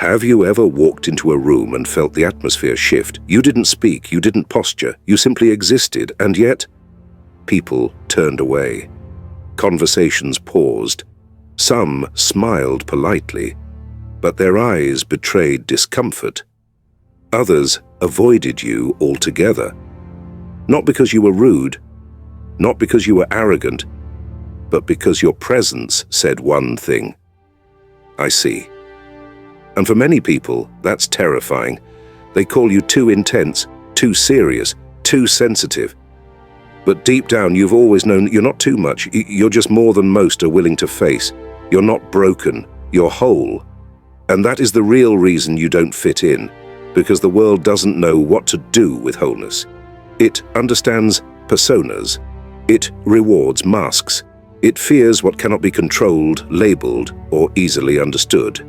Have you ever walked into a room and felt the atmosphere shift? You didn't speak, you didn't posture, you simply existed, and yet people turned away. Conversations paused. Some smiled politely, but their eyes betrayed discomfort. Others avoided you altogether. Not because you were rude, not because you were arrogant, but because your presence said one thing: I see. And for many people, that's terrifying. They call you too intense, too serious, too sensitive. But deep down, you've always known you're not too much. You're just more than most are willing to face. You're not broken, you're whole. And that is the real reason you don't fit in, because the world doesn't know what to do with wholeness. It understands personas. It rewards masks. It fears what cannot be controlled, labeled, or easily understood.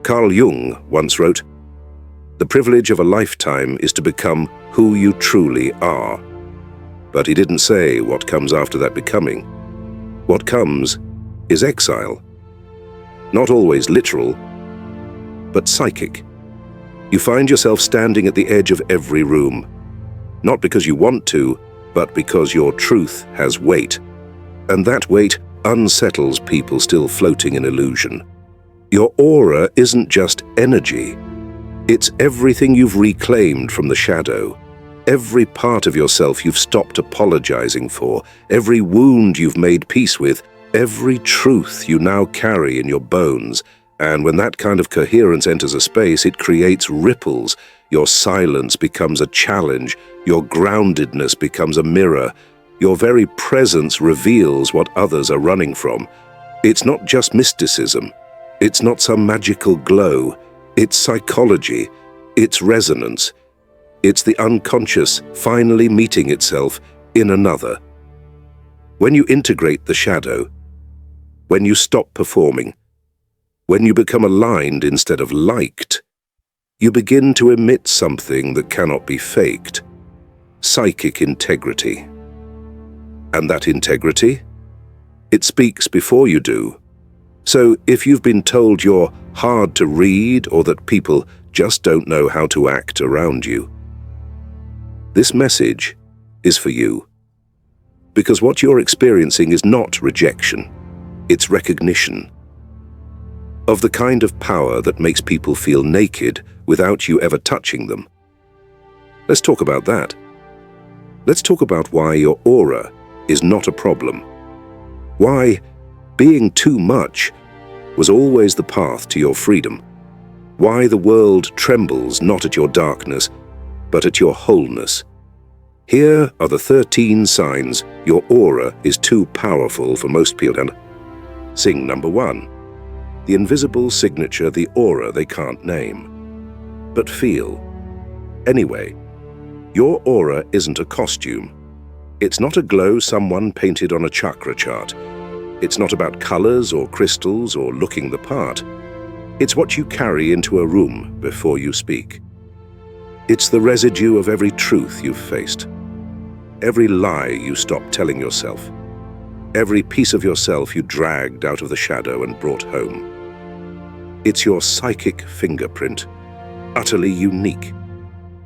Carl Jung once wrote, "The privilege of a lifetime is to become who you truly are." But he didn't say what comes after that becoming. What comes is exile. Not always literal, but psychic. You find yourself standing at the edge of every room, not because you want to, but because your truth has weight. And that weight unsettles people still floating in illusion. Your aura isn't just energy. It's everything you've reclaimed from the shadow. Every part of yourself you've stopped apologizing for, every wound you've made peace with, every truth you now carry in your bones. And when that kind of coherence enters a space, it creates ripples. Your silence becomes a challenge. Your groundedness becomes a mirror. Your very presence reveals what others are running from. It's not just mysticism. It's not some magical glow. It's psychology. It's resonance. It's the unconscious finally meeting itself in another. When you integrate the shadow, when you stop performing, when you become aligned instead of liked, you begin to emit something that cannot be faked: psychic integrity. And that integrity? It speaks before you do. So if you've been told you're hard to read or that people just don't know how to act around you, this message is for you. Because what you're experiencing is not rejection, it's recognition of the kind of power that makes people feel naked without you ever touching them. Let's talk about that. Let's talk about why your aura is not a problem. Why being too much was always the path to your freedom. Why the world trembles not at your darkness, but at your wholeness. Here are the 13 signs your aura is too powerful for most people. And sing number 1. The invisible signature, the aura they can't name, but feel. Anyway, your aura isn't a costume. It's not a glow someone painted on a chakra chart. It's not about colors or crystals or looking the part. It's what you carry into a room before you speak. It's the residue of every truth you've faced, every lie you stopped telling yourself, every piece of yourself you dragged out of the shadow and brought home. It's your psychic fingerprint, utterly unique,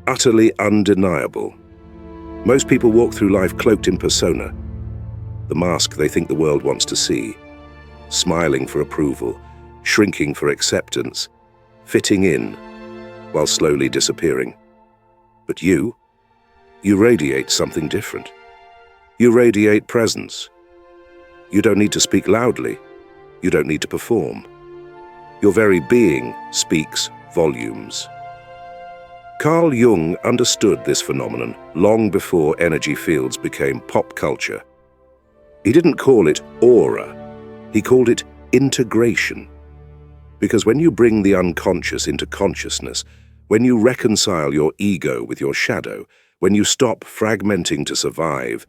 utterly undeniable. Most people walk through life cloaked in persona, the mask they think the world wants to see, smiling for approval, shrinking for acceptance, fitting in while slowly disappearing. But you radiate something different. You radiate presence. You don't need to speak loudly. You don't need to perform. Your very being speaks volumes. Carl Jung understood this phenomenon long before energy fields became pop culture. He didn't call it aura, he called it integration. Because when you bring the unconscious into consciousness, when you reconcile your ego with your shadow, when you stop fragmenting to survive,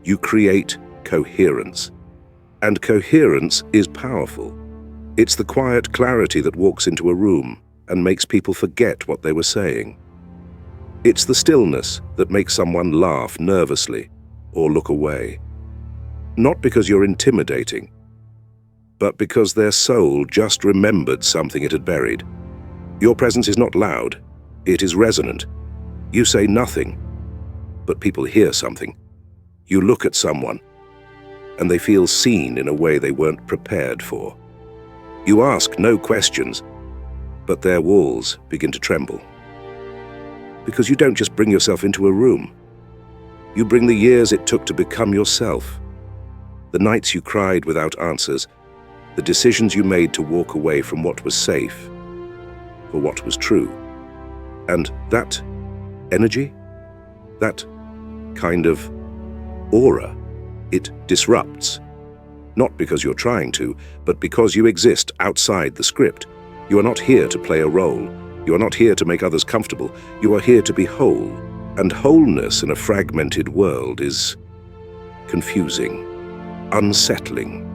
you create coherence. And coherence is powerful. It's the quiet clarity that walks into a room and makes people forget what they were saying. It's the stillness that makes someone laugh nervously or look away. Not because you're intimidating, but because their soul just remembered something it had buried. Your presence is not loud, it is resonant. You say nothing, but people hear something. You look at someone, and they feel seen in a way they weren't prepared for. You ask no questions, but their walls begin to tremble. Because you don't just bring yourself into a room. You bring the years it took to become yourself. The nights you cried without answers, the decisions you made to walk away from what was safe for what was true. And that energy, that kind of aura, it disrupts. Not because you're trying to, but because you exist outside the script. You are not here to play a role. You are not here to make others comfortable. You are here to be whole. And wholeness in a fragmented world is confusing, unsettling,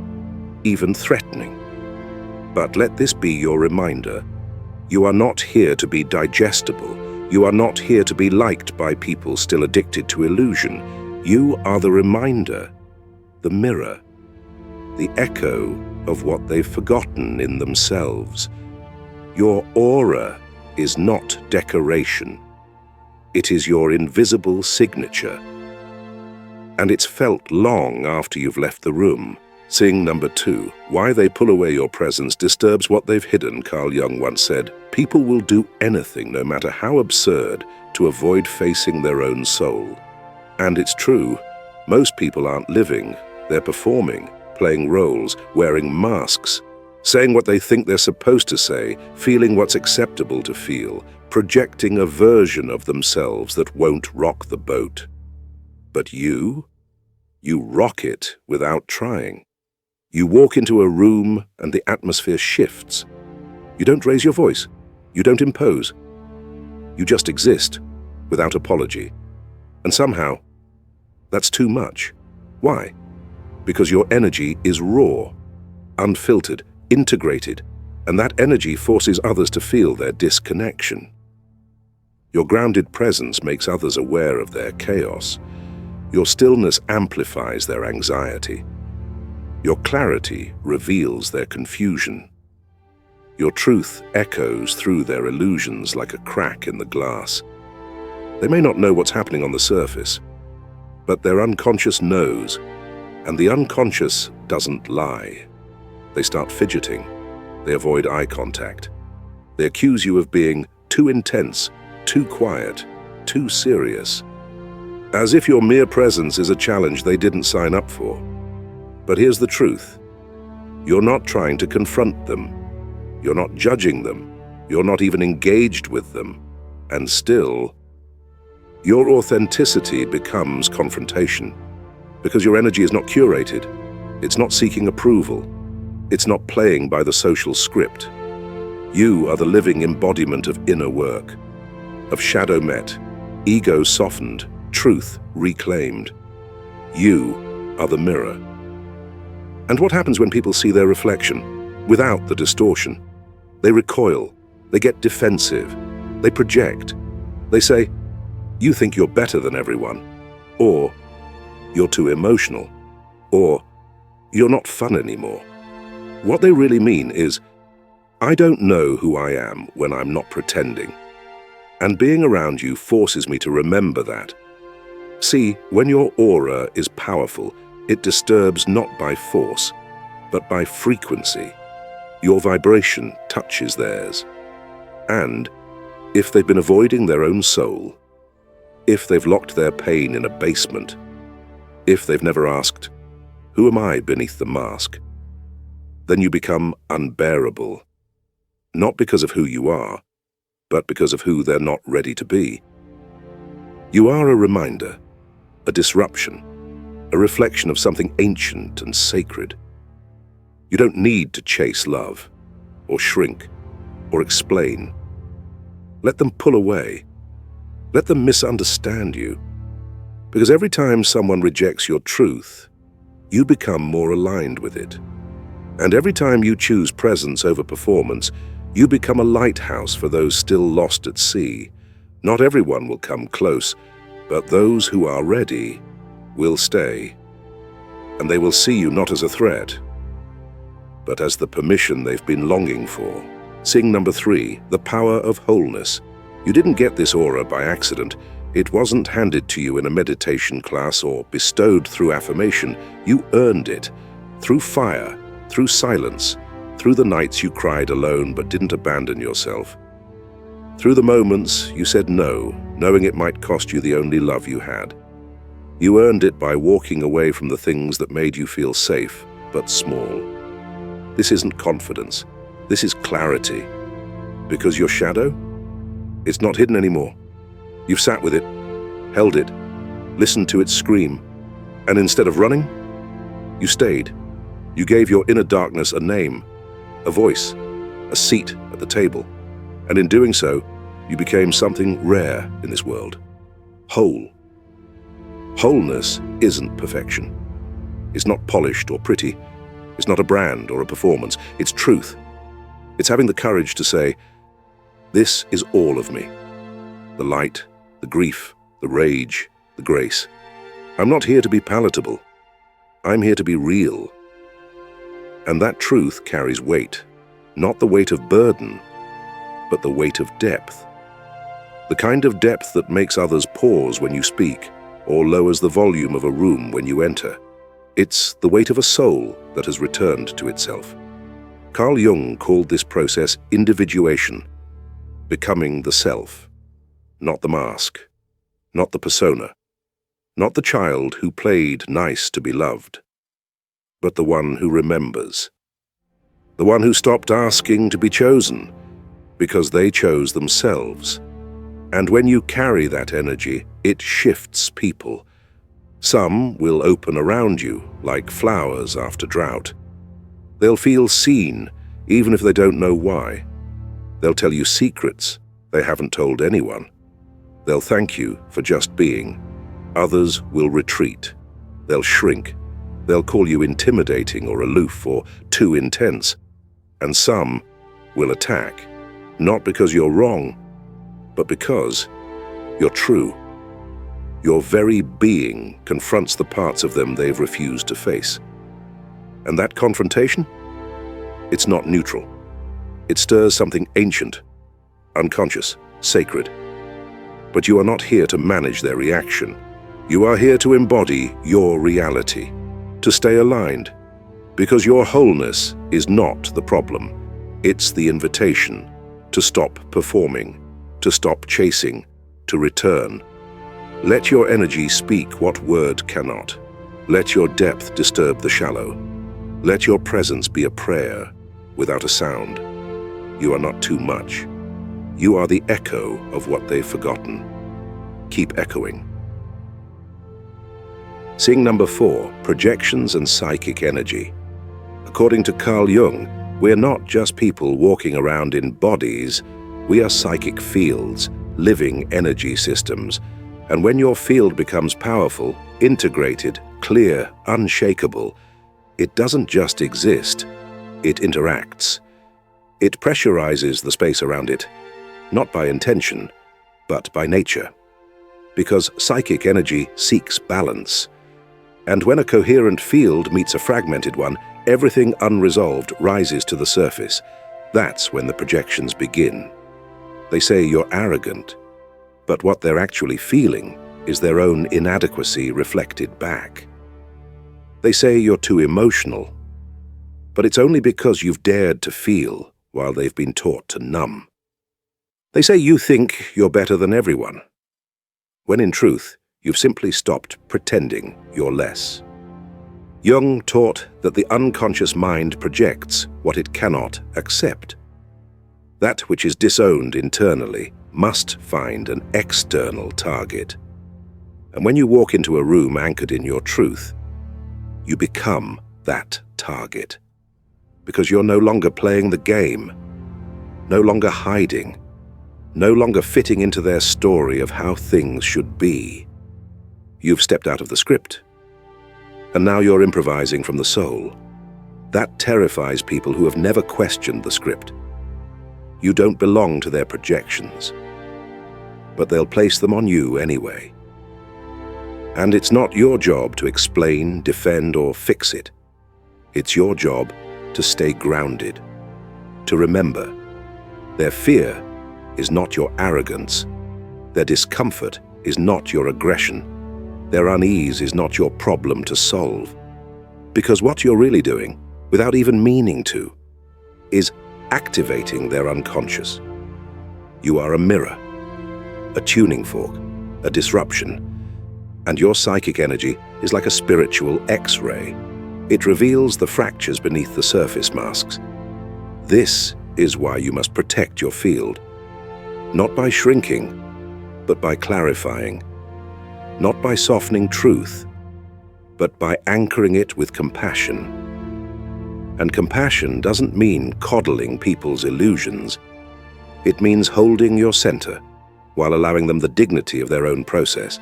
even threatening. But let this be your reminder. You are not here to be digestible. You are not here to be liked by people still addicted to illusion. You are the reminder, the mirror, the echo of what they've forgotten in themselves. Your aura is not decoration. It is your invisible signature. And it's felt long after you've left the room. Seeing number 2, why they pull away your presence disturbs what they've hidden, Carl Jung once said. People will do anything, no matter how absurd, to avoid facing their own soul. And it's true, most people aren't living, they're performing, playing roles, wearing masks, saying what they think they're supposed to say, feeling what's acceptable to feel, projecting a version of themselves that won't rock the boat. But you rock it without trying. You walk into a room and the atmosphere shifts. You don't raise your voice. You don't impose. You just exist, without apology. And somehow, that's too much. Why? Because your energy is raw, unfiltered, integrated, and that energy forces others to feel their disconnection. Your grounded presence makes others aware of their chaos. Your stillness amplifies their anxiety. Your clarity reveals their confusion. Your truth echoes through their illusions like a crack in the glass. They may not know what's happening on the surface, but their unconscious knows, and the unconscious doesn't lie. They start fidgeting. They avoid eye contact. They accuse you of being too intense, too quiet, too serious. As if your mere presence is a challenge they didn't sign up for. But here's the truth. You're not trying to confront them. You're not judging them. You're not even engaged with them. And still, your authenticity becomes confrontation. Because your energy is not curated. It's not seeking approval. It's not playing by the social script. You are the living embodiment of inner work, of shadow met, ego softened, truth reclaimed. You are the mirror. And what happens when people see their reflection, without the distortion? They recoil, they get defensive, they project. They say, you think you're better than everyone, or you're too emotional, or you're not fun anymore. What they really mean is, I don't know who I am when I'm not pretending. And being around you forces me to remember that. See, when your aura is powerful, it disturbs not by force, but by frequency. Your vibration touches theirs. And if they've been avoiding their own soul, if they've locked their pain in a basement, if they've never asked, who am I beneath the mask? Then you become unbearable, not because of who you are, but because of who they're not ready to be. You are a reminder, a disruption, a reflection of something ancient and sacred. You don't need to chase love, or shrink, or explain. Let them pull away. Let them misunderstand you. Because every time someone rejects your truth, you become more aligned with it. And every time you choose presence over performance, you become a lighthouse for those still lost at sea. Not everyone will come close, but those who are ready will stay. And they will see you not as a threat, but as the permission they've been longing for. Sing number 3, the power of wholeness. You didn't get this aura by accident. It wasn't handed to you in a meditation class or bestowed through affirmation. You earned it. Through fire, through silence, through the nights you cried alone but didn't abandon yourself. Through the moments you said no, knowing it might cost you the only love you had. You earned it by walking away from the things that made you feel safe, but small. This isn't confidence. This is clarity. Because your shadow? It's not hidden anymore. You've sat with it, held it, listened to it scream, and instead of running, you stayed. You gave your inner darkness a name, a voice, a seat at the table. And in doing so, you became something rare in this world. Whole. Wholeness isn't perfection. It's not polished or pretty. It's not a brand or a performance. It's truth. It's having the courage to say, this is all of me. The light, the grief, the rage, the grace. I'm not here to be palatable. I'm here to be real. And that truth carries weight. Not the weight of burden, but the weight of depth. The kind of depth that makes others pause when you speak, or lowers the volume of a room when you enter. It's the weight of a soul that has returned to itself. Carl Jung called this process individuation, becoming the self, not the mask, not the persona, not the child who played nice to be loved, but the one who remembers, the one who stopped asking to be chosen, because they chose themselves. And when you carry that energy, it shifts people. Some will open around you like flowers after drought. They'll feel seen, even if they don't know why. They'll tell you secrets they haven't told anyone. They'll thank you for just being. Others will retreat. They'll shrink. They'll call you intimidating or aloof or too intense. And some will attack. Not because you're wrong, but because you're true. Your very being confronts the parts of them they've refused to face. And that confrontation? It's not neutral. It stirs something ancient, unconscious, sacred. But you are not here to manage their reaction. You are here to embody your reality, to stay aligned, because your wholeness is not the problem. It's the invitation to stop performing, to stop chasing, to return. Let your energy speak what word cannot. Let your depth disturb the shallow. Let your presence be a prayer without a sound. You are not too much. You are the echo of what they've forgotten. Keep echoing. Sing number 4, projections and psychic energy. According to Carl Jung, we're not just people walking around in bodies. We are psychic fields, living energy systems. And when your field becomes powerful, integrated, clear, unshakable, it doesn't just exist, it interacts. It pressurizes the space around it, not by intention, but by nature. Because psychic energy seeks balance. And when a coherent field meets a fragmented one, everything unresolved rises to the surface. That's when the projections begin. They say you're arrogant, but what they're actually feeling is their own inadequacy reflected back. They say you're too emotional, but it's only because you've dared to feel while they've been taught to numb. They say you think you're better than everyone, when in truth, you've simply stopped pretending you're less. Jung taught that the unconscious mind projects what it cannot accept. That which is disowned internally must find an external target. And when you walk into a room anchored in your truth, you become that target. Because you're no longer playing the game, no longer hiding, no longer fitting into their story of how things should be. You've stepped out of the script, and now you're improvising from the soul. That terrifies people who have never questioned the script. You don't belong to their projections, but they'll place them on you anyway. And it's not your job to explain, defend, or fix it. It's your job to stay grounded, to remember Their fear is not your arrogance. Their discomfort is not your aggression. Their unease is not your problem to solve. Because what you're really doing, without even meaning to, is activating their unconscious. You are a mirror, a tuning fork, a disruption, and your psychic energy is like a spiritual X-ray. It reveals the fractures beneath the surface masks. This is why you must protect your field, not by shrinking, but by clarifying, not by softening truth, but by anchoring it with compassion. And compassion doesn't mean coddling people's illusions. It means holding your center while allowing them the dignity of their own process.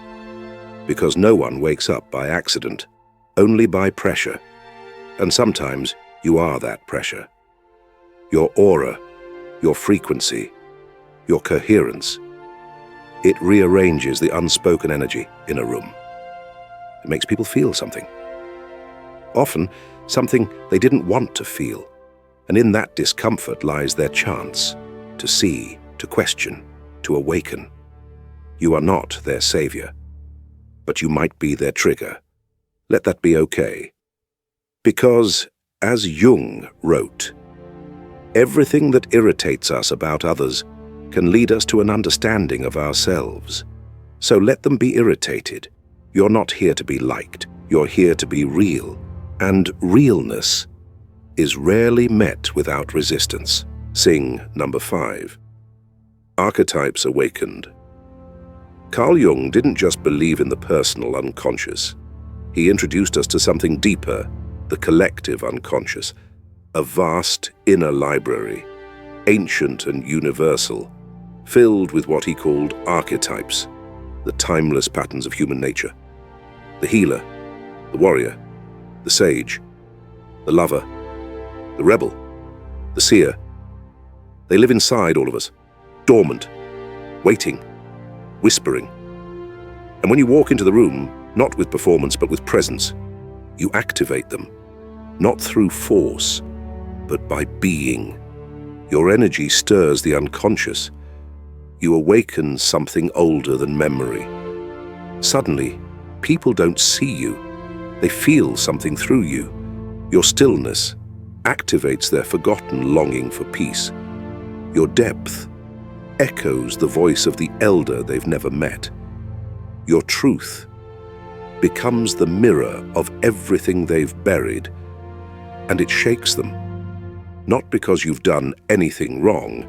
Because no one wakes up by accident, only by pressure. And sometimes you are that pressure. Your aura, your frequency, your coherence. It rearranges the unspoken energy in a room. It makes people feel something. Often, something they didn't want to feel. And in that discomfort lies their chance to see, to question, to awaken. You are not their savior, but you might be their trigger. Let that be okay. Because, as Jung wrote, everything that irritates us about others can lead us to an understanding of ourselves. So let them be irritated. You're not here to be liked. You're here to be real. And realness is rarely met without resistance. Sing number 5. Archetypes awakened. Carl Jung didn't just believe in the personal unconscious. He introduced us to something deeper, the collective unconscious, a vast inner library, ancient and universal, filled with what he called archetypes, the timeless patterns of human nature. The healer, the warrior, the sage, the lover, the rebel, the seer. They live inside all of us, dormant, waiting, whispering. And when you walk into the room, not with performance but with presence, you activate them, not through force, but by being. Your energy stirs the unconscious. You awaken something older than memory. Suddenly, people don't see you. They feel something through you. Your stillness activates their forgotten longing for peace. Your depth echoes the voice of the elder they've never met. Your truth becomes the mirror of everything they've buried, and it shakes them. Not because you've done anything wrong,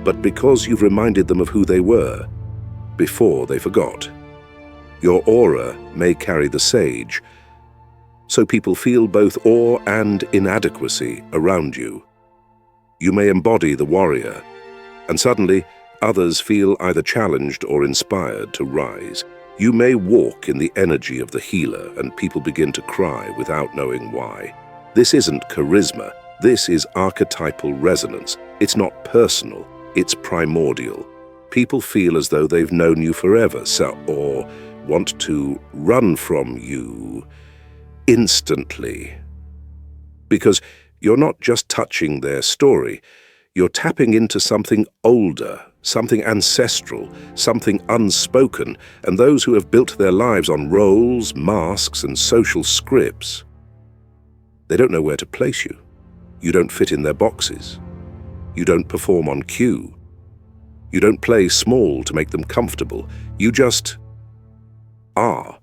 but because you've reminded them of who they were before they forgot. Your aura may carry the sage, so people feel both awe and inadequacy around you. You may embody the warrior, and suddenly others feel either challenged or inspired to rise. You may walk in the energy of the healer, and people begin to cry without knowing why. This isn't charisma. This is archetypal resonance. It's not personal. It's primordial. People feel as though they've known you forever, or want to run from you instantly. Because you're not just touching their story, you're tapping into something older, something ancestral, something unspoken, and those who have built their lives on roles, masks, and social scripts, they don't know where to place you. You don't fit in their boxes. You don't perform on cue. You don't play small to make them comfortable. You just are.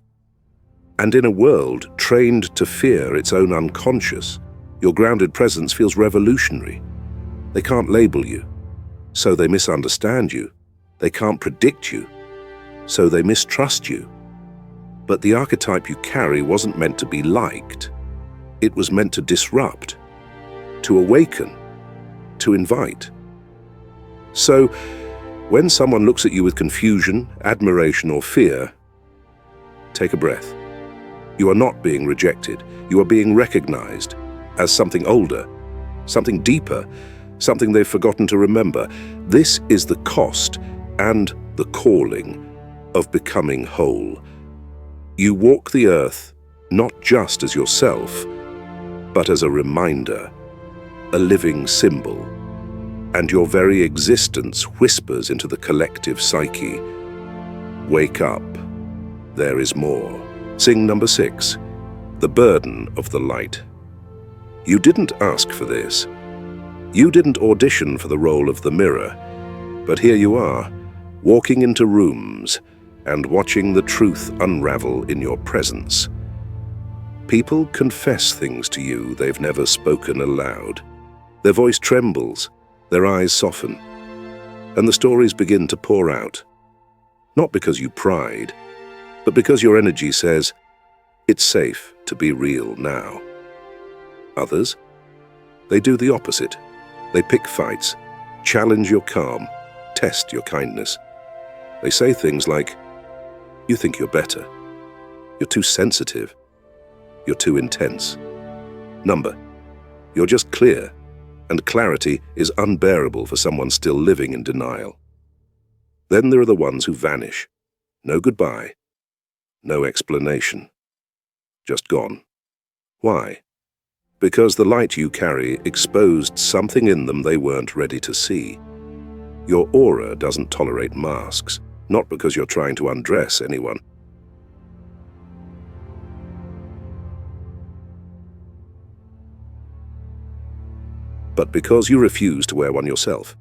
And in a world trained to fear its own unconscious, your grounded presence feels revolutionary. They can't label you, so they misunderstand you. They can't predict you, so they mistrust you. But the archetype you carry wasn't meant to be liked. It was meant to disrupt, to awaken, to invite. So, when someone looks at you with confusion, admiration, or fear, take a breath. You are not being rejected. You are being recognized as something older, something deeper, something they've forgotten to remember. This is the cost and the calling of becoming whole. You walk the earth not just as yourself, but as a reminder, a living symbol, and your very existence whispers into the collective psyche. Wake up. There is more. Sing number 6. The burden of the light. You didn't ask for this. You didn't audition for the role of the mirror. But here you are, walking into rooms and watching the truth unravel in your presence. People confess things to you they've never spoken aloud. Their voice trembles, their eyes soften, and the stories begin to pour out. Not because you pried, but because your energy says, it's safe to be real now. Others, they do the opposite. They pick fights, challenge your calm, test your kindness. They say things like, you think you're better. You're too sensitive. You're too intense. Number, you're just clear, and clarity is unbearable for someone still living in denial. Then there are the ones who vanish. No goodbye. No explanation. Just gone. Why? Because the light you carry exposed something in them they weren't ready to see. Your aura doesn't tolerate masks, not because you're trying to undress anyone. But because you refuse to wear one yourself.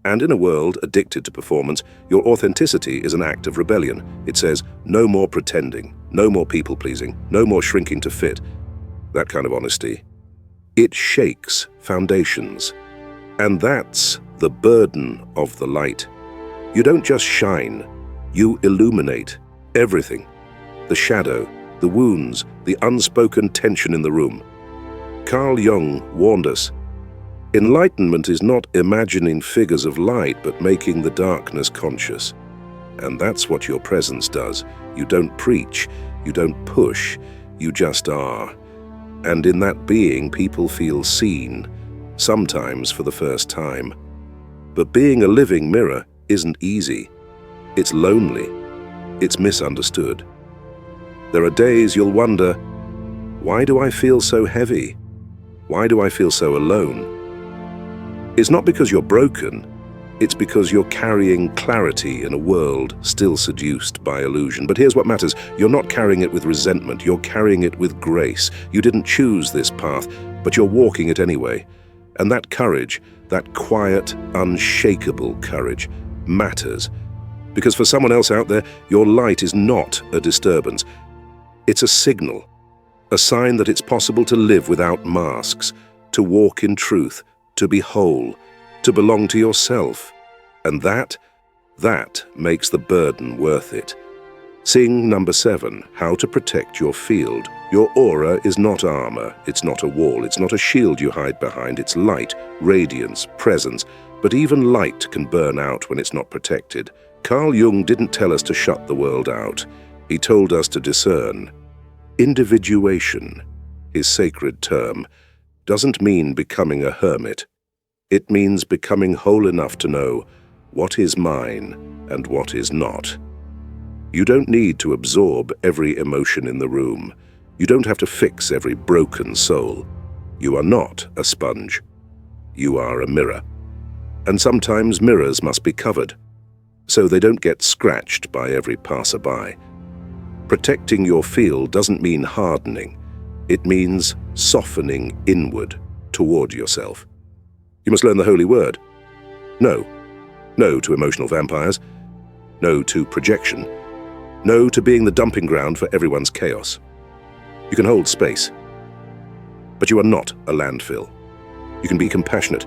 And in a world addicted to performance, your authenticity is an act of rebellion. It says, no more pretending, no more people-pleasing, no more shrinking to fit. That kind of honesty. It shakes foundations. And that's the burden of the light. You don't just shine, you illuminate everything. The shadow, the wounds, the unspoken tension in the room. Carl Jung warned us, enlightenment is not imagining figures of light, but making the darkness conscious. And that's what your presence does. You don't preach, you don't push, you just are. And in that being, people feel seen, sometimes for the first time. But being a living mirror isn't easy. It's lonely. It's misunderstood. There are days you'll wonder, why do I feel so heavy? Why do I feel so alone? It's not because you're broken, it's because you're carrying clarity in a world still seduced by illusion. But here's what matters. You're not carrying it with resentment, you're carrying it with grace. You didn't choose this path, but you're walking it anyway. And that courage, that quiet, unshakable courage, matters. Because for someone else out there, your light is not a disturbance. It's a signal, a sign that it's possible to live without masks, to walk in truth, to be whole, to belong to yourself. And that makes the burden worth it. Sing number 7, how to protect your field. Your aura is not armor, it's not a wall, it's not a shield you hide behind, it's light, radiance, presence. But even light can burn out when it's not protected. Carl Jung didn't tell us to shut the world out. He told us to discern. Individuation, his sacred term, doesn't mean becoming a hermit. It means becoming whole enough to know what is mine and what is not. You don't need to absorb every emotion in the room. You don't have to fix every broken soul. You are not a sponge. You are a mirror. And sometimes mirrors must be covered, so they don't get scratched by every passerby. Protecting your field doesn't mean hardening. It means softening inward toward yourself. You must learn the holy word. No. No to emotional vampires. No to projection. No to being the dumping ground for everyone's chaos. You can hold space, but you are not a landfill. You can be compassionate,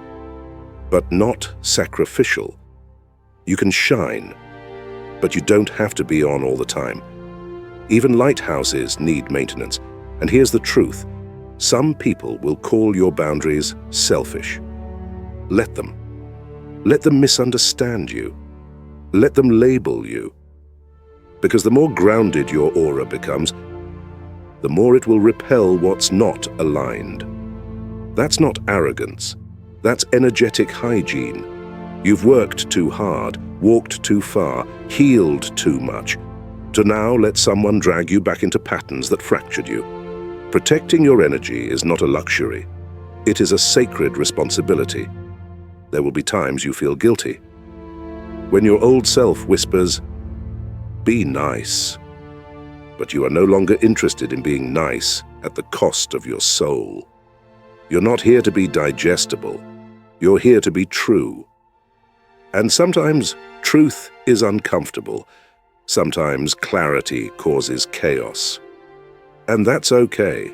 but not sacrificial. You can shine, but you don't have to be on all the time. Even lighthouses need maintenance. And here's the truth. Some people will call your boundaries selfish. Let them. Let them misunderstand you. Let them label you. Because the more grounded your aura becomes, the more it will repel what's not aligned. That's not arrogance. That's energetic hygiene. You've worked too hard, walked too far, healed too much, to now let someone drag you back into patterns that fractured you. Protecting your energy is not a luxury. It is a sacred responsibility. There will be times you feel guilty. When your old self whispers, "Be nice," but you are no longer interested in being nice at the cost of your soul. You're not here to be digestible. You're here to be true. And sometimes truth is uncomfortable. Sometimes clarity causes chaos. And that's okay.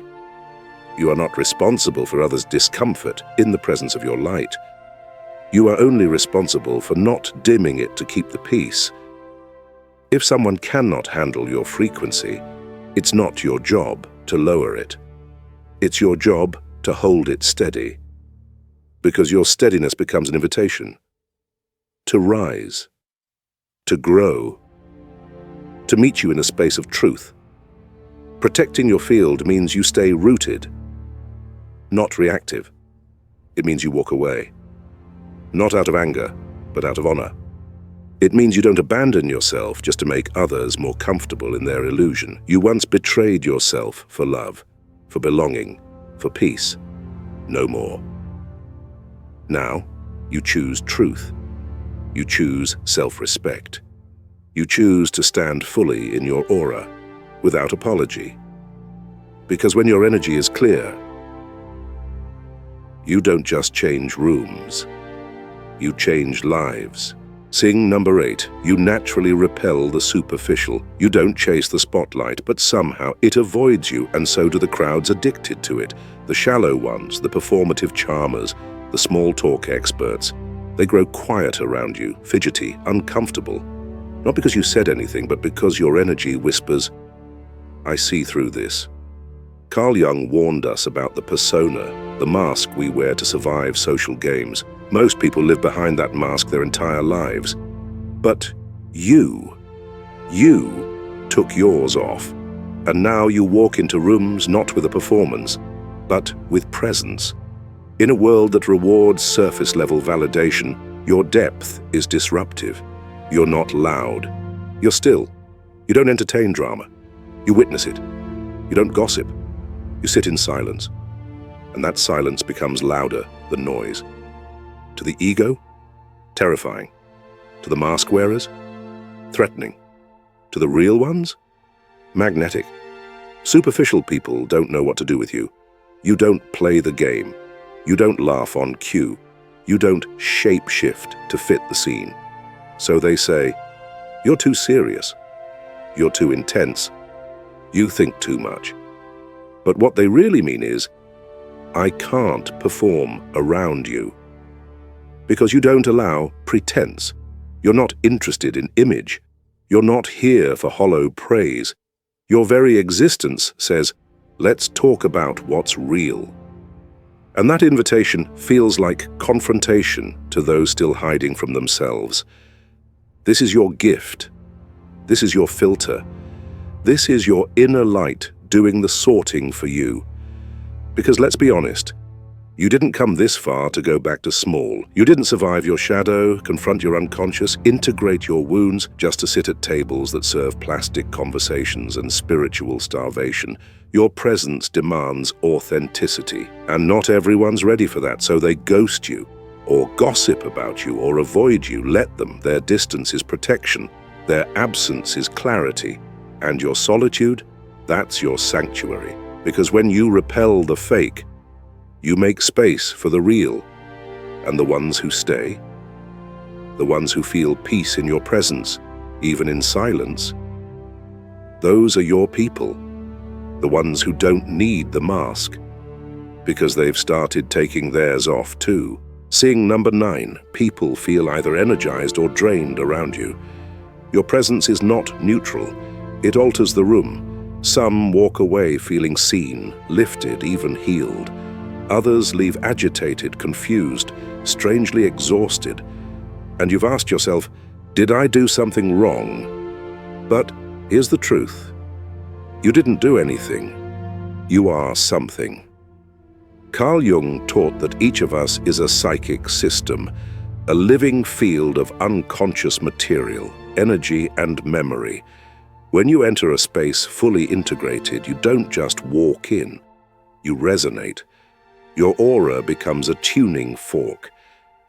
You are not responsible for others' discomfort in the presence of your light. You are only responsible for not dimming it to keep the peace. If someone cannot handle your frequency, it's not your job to lower it. It's your job to hold it steady, because your steadiness becomes an invitation to rise, to grow, to meet you in a space of truth. Protecting your field means you stay rooted, not reactive. It means you walk away, not out of anger, but out of honor. It means you don't abandon yourself just to make others more comfortable in their illusion. You once betrayed yourself for love, for belonging, for peace. No more. Now, you choose truth. You choose self-respect. You choose to stand fully in your aura, without apology. Because when your energy is clear, you don't just change rooms, you change lives. Sing number 8, you naturally repel the superficial. You don't chase the spotlight, but somehow it avoids you, and so do the crowds addicted to it. The shallow ones, the performative charmers, the small talk experts. They grow quiet around you, fidgety, uncomfortable. Not because you said anything, but because your energy whispers, "I see through this." Carl Jung warned us about the persona, the mask we wear to survive social games. Most people live behind that mask their entire lives. But you took yours off. And now you walk into rooms not with a performance, but with presence. In a world that rewards surface-level validation, your depth is disruptive. You're not loud. You're still. You don't entertain drama. You witness it. You don't gossip. You sit in silence. And that silence becomes louder than noise. To the ego, terrifying. To the mask wearers, threatening. To the real ones, magnetic. Superficial people don't know what to do with you. You don't play the game. You don't laugh on cue. You don't shape-shift to fit the scene. So they say, "You're too serious. You're too intense. You think too much." But what they really mean is, "I can't perform around you." Because you don't allow pretense. You're not interested in image. You're not here for hollow praise. Your very existence says, "Let's talk about what's real." And that invitation feels like confrontation to those still hiding from themselves. This is your gift. This is your filter. This is your inner light doing the sorting for you. Because let's be honest, you didn't come this far to go back to small. You didn't survive your shadow, confront your unconscious, integrate your wounds just to sit at tables that serve plastic conversations and spiritual starvation. Your presence demands authenticity, and not everyone's ready for that, so they ghost you, or gossip about you, or avoid you. Let them. Their distance is protection. Their absence is clarity. And your solitude, that's your sanctuary. Because when you repel the fake, you make space for the real, and the ones who stay, the ones who feel peace in your presence, even in silence, those are your people, the ones who don't need the mask, because they've started taking theirs off too. Seeing number 9, people feel either energized or drained around you. Your presence is not neutral, it alters the room. Some walk away feeling seen, lifted, even healed. Others leave agitated, confused, strangely exhausted. And you've asked yourself, did I do something wrong? But here's the truth. You didn't do anything. You are something. Carl Jung taught that each of us is a psychic system, a living field of unconscious material, energy and memory. When you enter a space fully integrated, you don't just walk in, you resonate. Your aura becomes a tuning fork,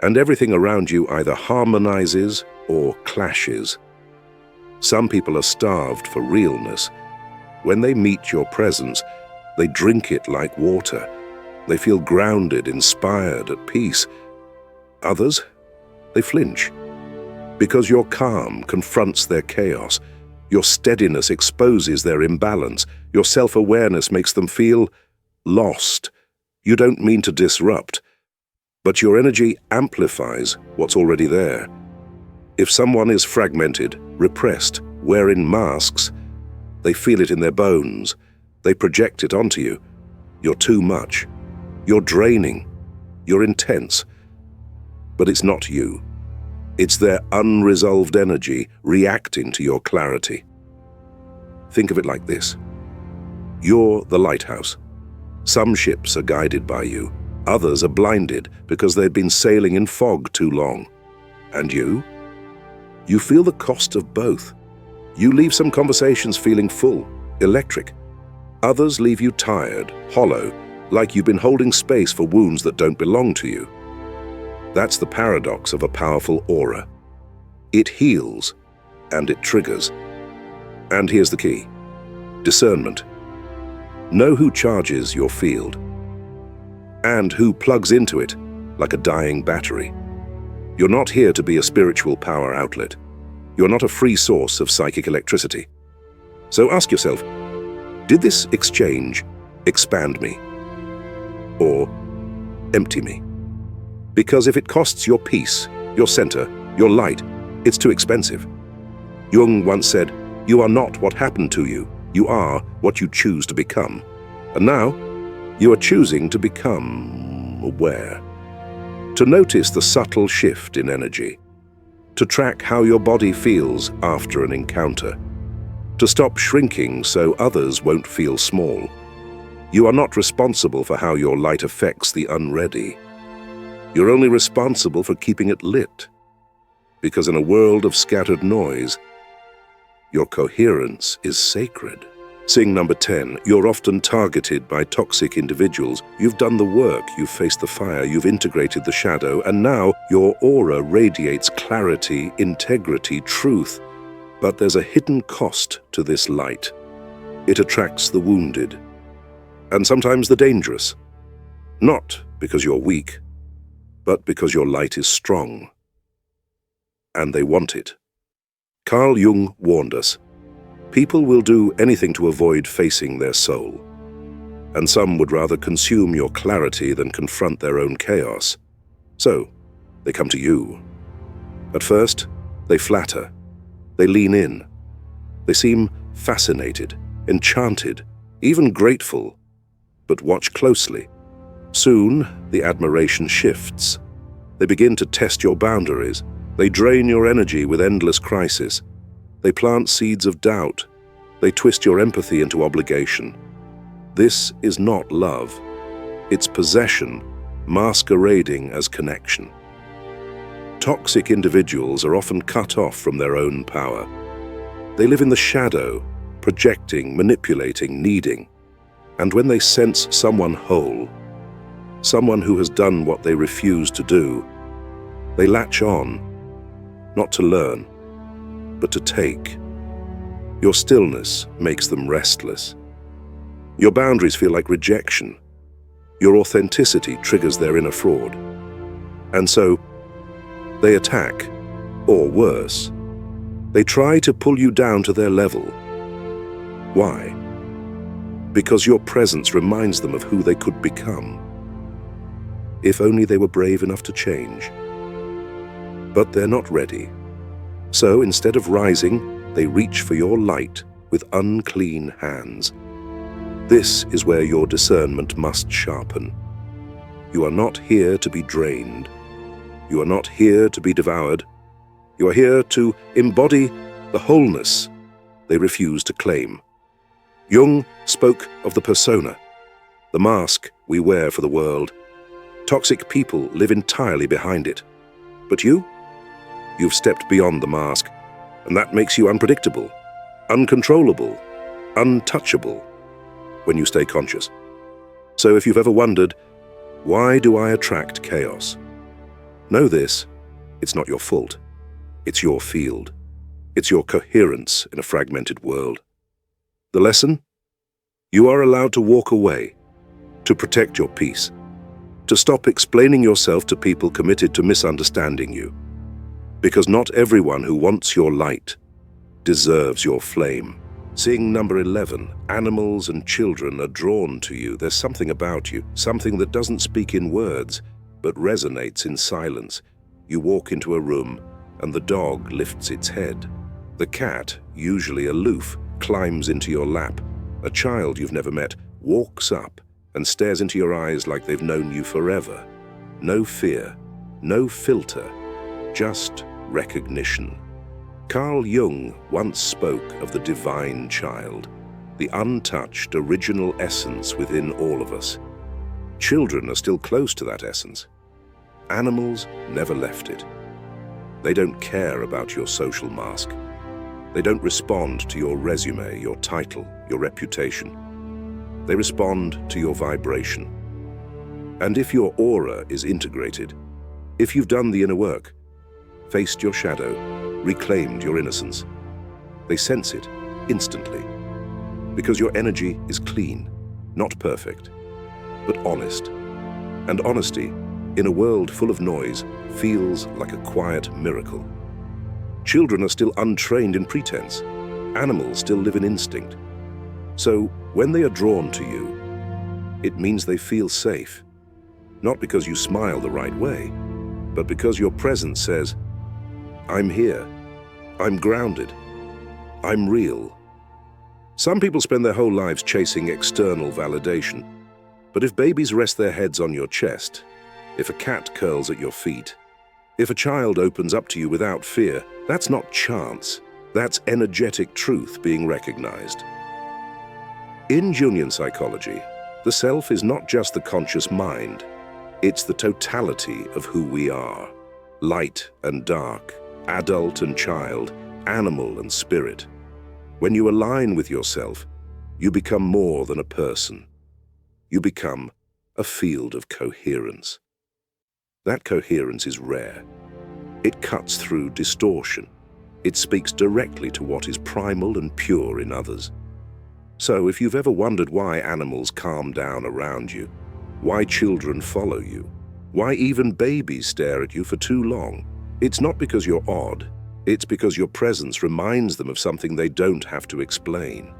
and everything around you either harmonizes or clashes. Some people are starved for realness. When they meet your presence, they drink it like water. They feel grounded, inspired, at peace. Others, they flinch. Because your calm confronts their chaos, your steadiness exposes their imbalance, your self-awareness makes them feel lost. You don't mean to disrupt, but your energy amplifies what's already there. If someone is fragmented, repressed, wearing masks, they feel it in their bones. They project it onto you. You're too much. You're draining. You're intense. But it's not you. It's their unresolved energy reacting to your clarity. Think of it like this. You're the lighthouse. Some ships are guided by you. Others are blinded because they've been sailing in fog too long. And you? You feel the cost of both. You leave some conversations feeling full, electric. Others leave you tired, hollow, like you've been holding space for wounds that don't belong to you. That's the paradox of a powerful aura. It heals, and it triggers. And here's the key: discernment. Know who charges your field, and who plugs into it like a dying battery. You're not here to be a spiritual power outlet. You're not a free source of psychic electricity. So ask yourself, did this exchange expand me or empty me? Because if it costs your peace, your center, your light, it's too expensive. Jung once said, "You are not what happened to you. You are what you choose to become." And now, you are choosing to become aware. To notice the subtle shift in energy. To track how your body feels after an encounter. To stop shrinking so others won't feel small. You are not responsible for how your light affects the unready. You're only responsible for keeping it lit. Because in a world of scattered noise, your coherence is sacred. Sing number 10, you're often targeted by toxic individuals. You've done the work, you've faced the fire, you've integrated the shadow, and now your aura radiates clarity, integrity, truth. But there's a hidden cost to this light. It attracts the wounded, and sometimes the dangerous. Not because you're weak, but because your light is strong. And they want it. Carl Jung warned us, people will do anything to avoid facing their soul. And some would rather consume your clarity than confront their own chaos. So, they come to you. At first, they flatter. They lean in. They seem fascinated, enchanted, even grateful. But watch closely. Soon, the admiration shifts. They begin to test your boundaries. They drain your energy with endless crisis. They plant seeds of doubt. They twist your empathy into obligation. This is not love. It's possession, masquerading as connection. Toxic individuals are often cut off from their own power. They live in the shadow, projecting, manipulating, needing. And when they sense someone whole, someone who has done what they refuse to do, they latch on, not to learn, but to take. Your stillness makes them restless. Your boundaries feel like rejection. Your authenticity triggers their inner fraud. And so, they attack, or worse, they try to pull you down to their level. Why? Because your presence reminds them of who they could become. If only they were brave enough to change. But they're not ready. So instead of rising, they reach for your light with unclean hands. This is where your discernment must sharpen. You are not here to be drained. You are not here to be devoured. You are here to embody the wholeness they refuse to claim. Jung spoke of the persona, the mask we wear for the world. Toxic people live entirely behind it. But you've stepped beyond the mask, and that makes you unpredictable, uncontrollable, untouchable when you stay conscious. So if you've ever wondered, why do I attract chaos? Know this, it's not your fault. It's your field. It's your coherence in a fragmented world. The lesson? You are allowed to walk away, to protect your peace, to stop explaining yourself to people committed to misunderstanding you. Because not everyone who wants your light deserves your flame. Seeing number 11, animals and children are drawn to you. There's something about you, something that doesn't speak in words, but resonates in silence. You walk into a room, and the dog lifts its head. The cat, usually aloof, climbs into your lap. A child you've never met walks up and stares into your eyes like they've known you forever. No fear, no filter, just recognition. Carl Jung once spoke of the divine child, the untouched original essence within all of us. Children are still close to that essence. Animals never left it. They don't care about your social mask. They don't respond to your resume, your title, your reputation. They respond to your vibration. And if your aura is integrated, if you've done the inner work, faced your shadow, reclaimed your innocence, they sense it instantly. Because your energy is clean, not perfect, but honest. And honesty, in a world full of noise, feels like a quiet miracle. Children are still untrained in pretense. Animals still live in instinct. So when they are drawn to you, it means they feel safe. Not because you smile the right way, but because your presence says, I'm here, I'm grounded, I'm real. Some people spend their whole lives chasing external validation. But if babies rest their heads on your chest, if a cat curls at your feet, if a child opens up to you without fear, that's not chance. That's energetic truth being recognized. In Jungian psychology, the self is not just the conscious mind. It's the totality of who we are. Light and dark, adult and child, animal and spirit. When you align with yourself, you become more than a person. You become a field of coherence. That coherence is rare. It cuts through distortion. It speaks directly to what is primal and pure in others. So if you've ever wondered why animals calm down around you, why children follow you, why even babies stare at you for too long, it's not because you're odd. It's because your presence reminds them of something they don't have to explain.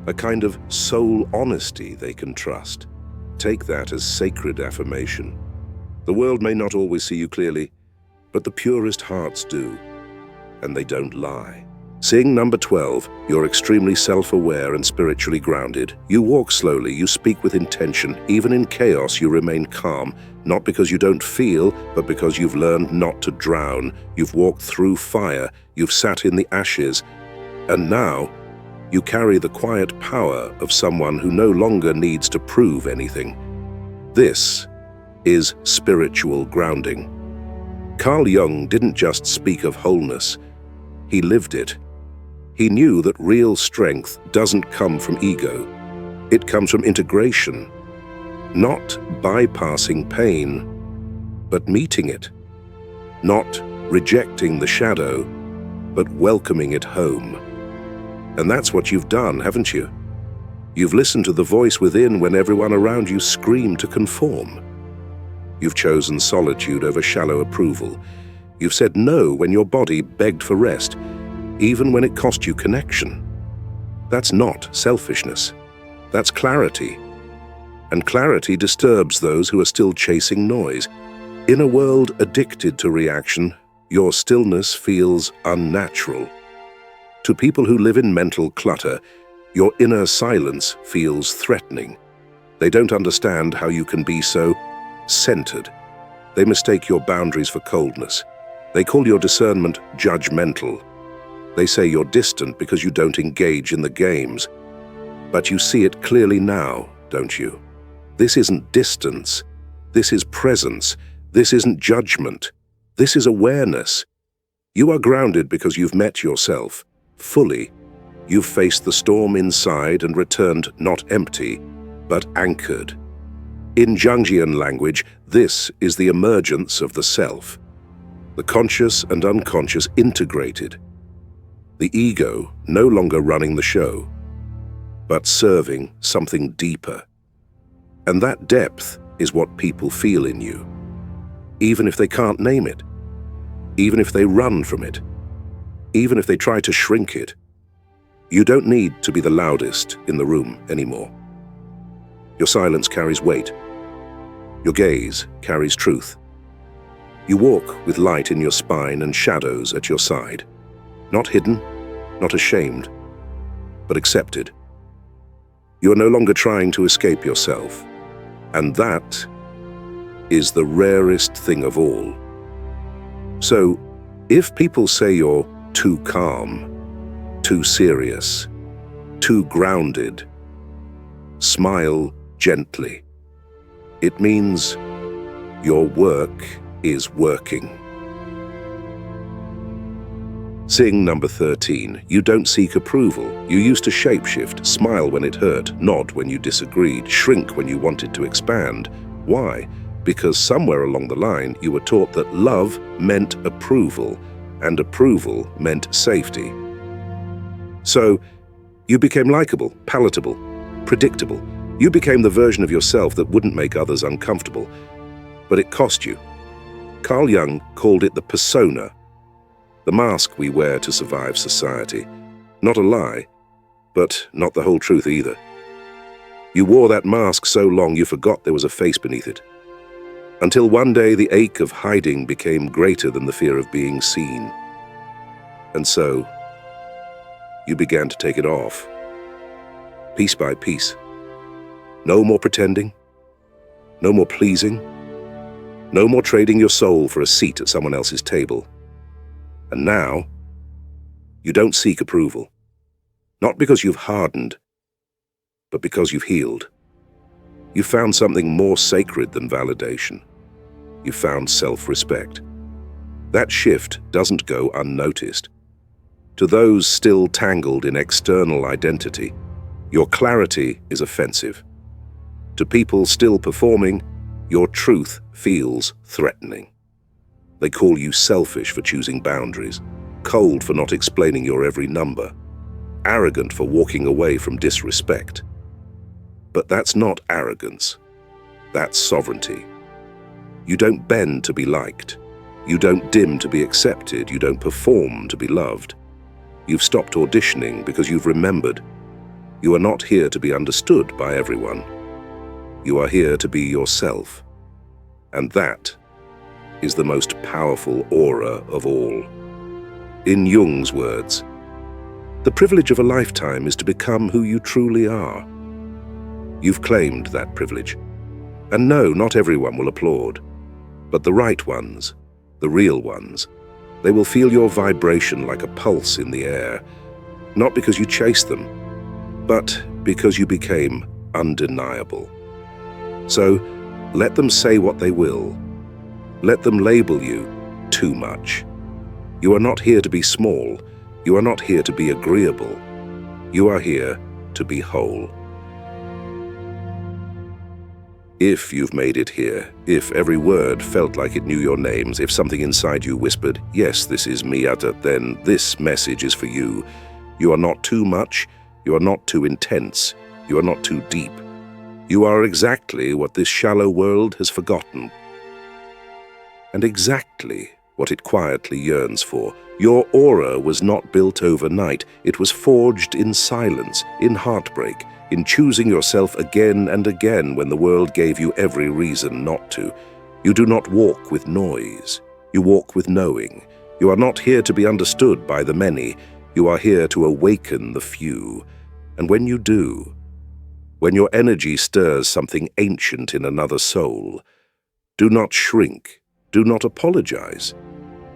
A kind of soul honesty they can trust. Take that as sacred affirmation. The world may not always see you clearly, but the purest hearts do, and they don't lie. Seeing number 12, you're extremely self-aware and spiritually grounded. You walk slowly, you speak with intention. Even in chaos, you remain calm, not because you don't feel, but because you've learned not to drown. You've walked through fire, you've sat in the ashes, and now you carry the quiet power of someone who no longer needs to prove anything. This is spiritual grounding. Carl Jung didn't just speak of wholeness, he lived it. He knew that real strength doesn't come from ego. It comes from integration, not bypassing pain, but meeting it. Not rejecting the shadow, but welcoming it home. And that's what you've done, haven't you? You've listened to the voice within when everyone around you screamed to conform. You've chosen solitude over shallow approval. You've said no when your body begged for rest, even when it cost you connection. That's not selfishness. That's clarity. And clarity disturbs those who are still chasing noise. In a world addicted to reaction, your stillness feels unnatural. To people who live in mental clutter, your inner silence feels threatening. They don't understand how you can be so centered. They mistake your boundaries for coldness. They call your discernment judgmental. They say you're distant because you don't engage in the games. But you see it clearly now, don't you? This isn't distance. This is presence. This isn't judgment. This is awareness. You are grounded because you've met yourself fully. You've faced the storm inside and returned not empty, but anchored. In Jungian language, this is the emergence of the self. The conscious and unconscious integrated. The ego no longer running the show, but serving something deeper. And that depth is what people feel in you, even if they can't name it, even if they run from it, even if they try to shrink it. You don't need to be the loudest in the room anymore. Your silence carries weight. Your gaze carries truth. You walk with light in your spine and shadows at your side, not hidden, not ashamed, but accepted. You are no longer trying to escape yourself, and that is the rarest thing of all. So, if people say you're too calm, too serious, too grounded, smile gently. It means your work is working. Sing number 13. You don't seek approval. You used to shapeshift, smile when it hurt, nod when you disagreed, shrink when you wanted to expand. Why? Because somewhere along the line you were taught that love meant approval, and approval meant safety. So, you became likable, palatable, predictable. You became the version of yourself that wouldn't make others uncomfortable. But it cost you. Carl Jung called it the persona, the mask we wear to survive society. Not a lie, but not the whole truth either. You wore that mask so long you forgot there was a face beneath it. Until one day the ache of hiding became greater than the fear of being seen. And so, you began to take it off, piece by piece. No more pretending, no more pleasing, no more trading your soul for a seat at someone else's table. And now, you don't seek approval, not because you've hardened, but because you've healed. You found something more sacred than validation. You found self-respect. That shift doesn't go unnoticed. To those still tangled in external identity, your clarity is offensive. To people still performing, your truth feels threatening. They call you selfish for choosing boundaries, cold for not explaining your every number, arrogant for walking away from disrespect. But that's not arrogance. That's sovereignty. You don't bend to be liked. You don't dim to be accepted. You don't perform to be loved. You've stopped auditioning because you've remembered. You are not here to be understood by everyone. You are here to be yourself. And that is the most powerful aura of all. In Jung's words, the privilege of a lifetime is to become who you truly are. You've claimed that privilege. And no, not everyone will applaud. But the right ones, the real ones, they will feel your vibration like a pulse in the air, not because you chased them, but because you became undeniable. So, let them say what they will. Let them label you too much. You are not here to be small. You are not here to be agreeable. You are here to be whole. If you've made it here, if every word felt like it knew your names, if something inside you whispered, yes, this is me, then this message is for you. You are not too much. You are not too intense. You are not too deep. You are exactly what this shallow world has forgotten, and exactly what it quietly yearns for. Your aura was not built overnight. It was forged in silence, in heartbreak, in choosing yourself again and again when the world gave you every reason not to. You do not walk with noise. You walk with knowing. You are not here to be understood by the many. You are here to awaken the few. And when you do, when your energy stirs something ancient in another soul, do not shrink. Do not apologize.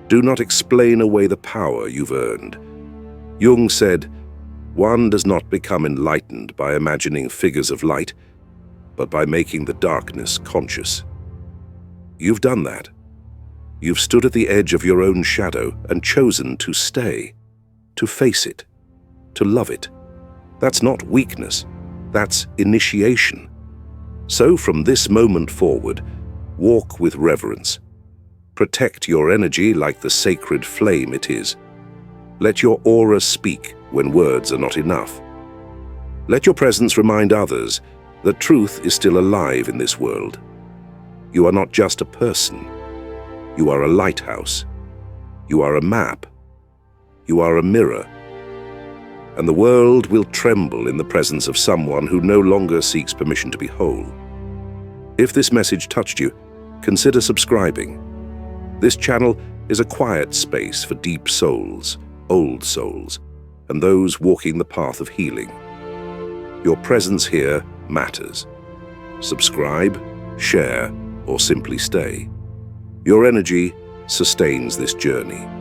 Do not explain away the power you've earned. Jung said, one does not become enlightened by imagining figures of light, but by making the darkness conscious. You've done that. You've stood at the edge of your own shadow and chosen to stay, to face it, to love it. That's not weakness. That's initiation. So from this moment forward, walk with reverence. Protect your energy like the sacred flame it is. Let your aura speak when words are not enough. Let your presence remind others that truth is still alive in this world. You are not just a person. You are a lighthouse. You are a map. You are a mirror. And the world will tremble in the presence of someone who no longer seeks permission to be whole. If this message touched you, consider subscribing. This channel is a quiet space for deep souls, old souls, and those walking the path of healing. Your presence here matters. Subscribe, share, or simply stay. Your energy sustains this journey.